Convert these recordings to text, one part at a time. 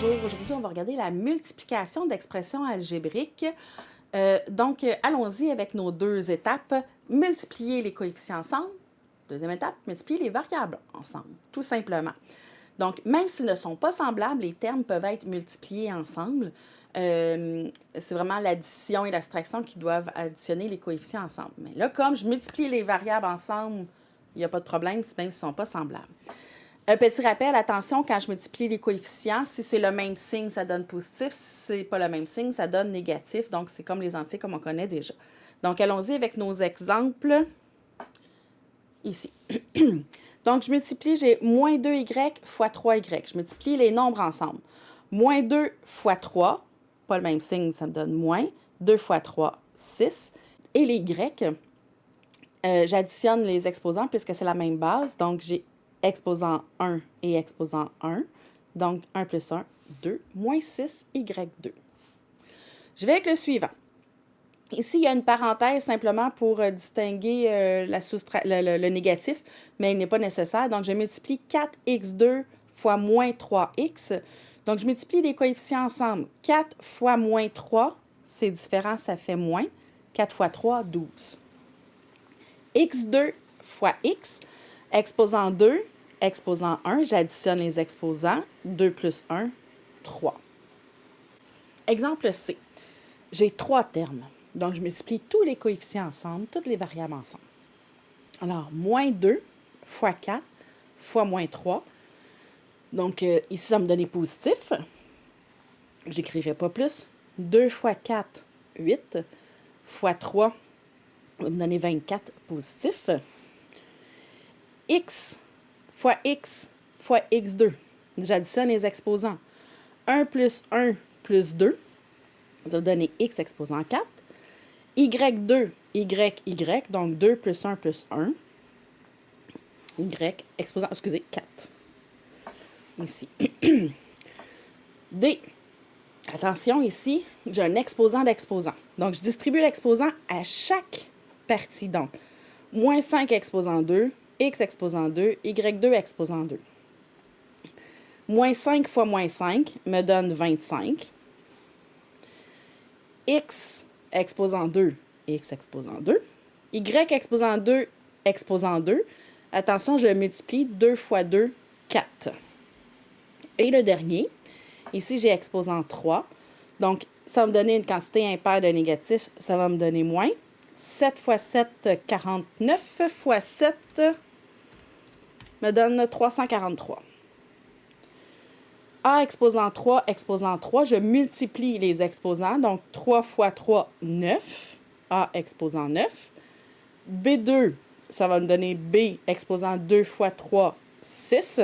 bonjour. Aujourd'hui, on va regarder la multiplication d'expressions algébriques. Allons-y avec nos deux étapes. Multiplier les coefficients ensemble. Deuxième étape, multiplier les variables ensemble, tout simplement. Donc, même s'ils ne sont pas semblables, les termes peuvent être multipliés ensemble. C'est vraiment l'addition et la soustraction qui doivent additionner les coefficients ensemble. Mais là, comme je multiplie les variables ensemble, il n'y a pas de problème, même s'ils ne sont pas semblables. Un petit rappel, attention, quand je multiplie les coefficients, si c'est le même signe, ça donne positif. Si ce n'est pas le même signe, ça donne négatif. Donc, c'est comme les entiers comme on connaît déjà. Donc, allons-y avec nos exemples ici. Donc, je multiplie, j'ai moins 2y fois 3y. Je multiplie les nombres ensemble. Moins 2 fois 3, pas le même signe, ça me donne moins. 2 fois 3, 6. Et les y, j'additionne les exposants puisque c'est la même base. Donc, j'ai exposant 1 et exposant 1. Donc, 1 plus 1, 2, moins 6y2. Je vais avec le suivant. Ici, il y a une parenthèse simplement pour distinguer le négatif, mais il n'est pas nécessaire. Donc, je multiplie 4x2 fois moins 3x. Donc, je multiplie les coefficients ensemble. 4 fois moins 3, c'est différent, ça fait moins. 4 fois 3, 12. x2 fois x, exposant 2, exposant 1, j'additionne les exposants. 2 plus 1, 3. Exemple C. J'ai 3 termes. Donc, je multiplie tous les coefficients ensemble, toutes les variables ensemble. Alors, moins 2 fois 4 fois moins 3. Donc, ici, ça me donnait positif. Je n'écrirai pas plus. 2 fois 4, 8. Fois 3, ça va me donner 24 positif. X fois x2. J'additionne les exposants. 1 plus 1 plus 2. Ça va donner x exposant 4. y2, y, donc 2 plus 1 plus 1. Y exposant, 4. Ici. D. Attention, ici, j'ai un exposant d'exposant. Donc, je distribue l'exposant à chaque partie. Donc, moins 5 exposant 2, x exposant 2, y2 exposant 2. Moins 5 fois moins 5 me donne 25. X exposant 2, x exposant 2. Y exposant 2, exposant 2. Attention, je multiplie 2 fois 2, 4. Et le dernier, ici, j'ai exposant 3. Donc, ça va me donner une quantité impaire de négatifs. Ça va me donner moins. 7 fois 7, 49 fois 7 me donne 343. A exposant 3, je multiplie les exposants. Donc, 3 fois 3, 9. A exposant 9. B2, ça va me donner B exposant 2 fois 3, 6.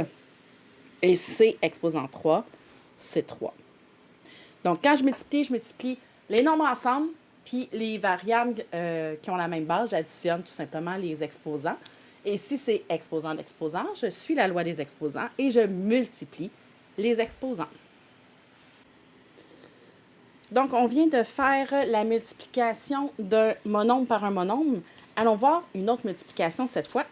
Et C exposant 3, c'est 3. Donc, quand je multiplie les nombres ensemble, puis les variables qui ont la même base, j'additionne tout simplement les exposants. Et si c'est exposant d'exposant, je suis la loi des exposants et je multiplie les exposants. Donc, on vient de faire la multiplication d'un monombre par un monombre. Allons voir une autre multiplication cette fois.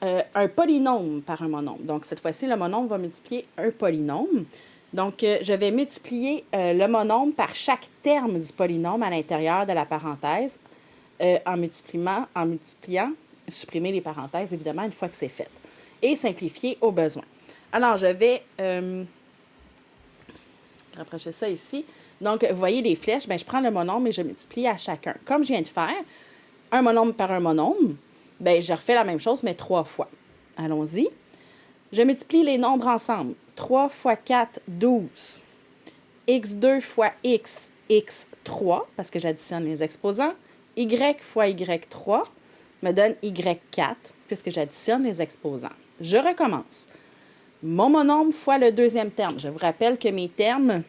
Un polynôme par un monombre. Donc, cette fois-ci, le monombre va multiplier un polynôme. Donc, je vais multiplier le monombre par chaque terme du polynôme à l'intérieur de la parenthèse en multipliant, supprimer les parenthèses, évidemment, une fois que c'est fait. Et simplifier au besoin. Alors, je vais rapprocher ça ici. Donc, vous voyez les flèches, bien, je prends le monombre et je multiplie à chacun. Comme je viens de faire, un monombre par un monombre, bien, je refais la même chose, mais 3 fois. Allons-y. Je multiplie les nombres ensemble. 3 fois 4, 12. x2 fois x, x3, parce que j'additionne les exposants. Y fois y3 me donne y4, puisque j'additionne les exposants. Je recommence. Mon monombre fois le deuxième terme. Je vous rappelle que mes termes,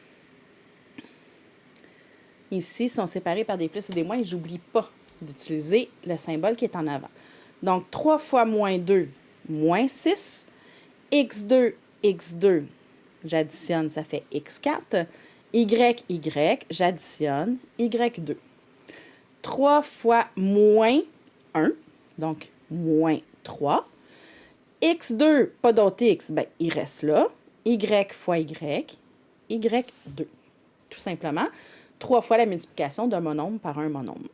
ici, sont séparés par des plus et des moins. Et je n'oublie pas d'utiliser le symbole qui est en avant. Donc, 3 fois moins 2, moins 6. x2, x2, j'additionne, ça fait x4. y, j'additionne, y2. 3 fois moins 1, donc moins 3. x2, pas d'autre x, bien, il reste là. y fois y, y2. Tout simplement, 3 fois la multiplication d'un monome par un monome.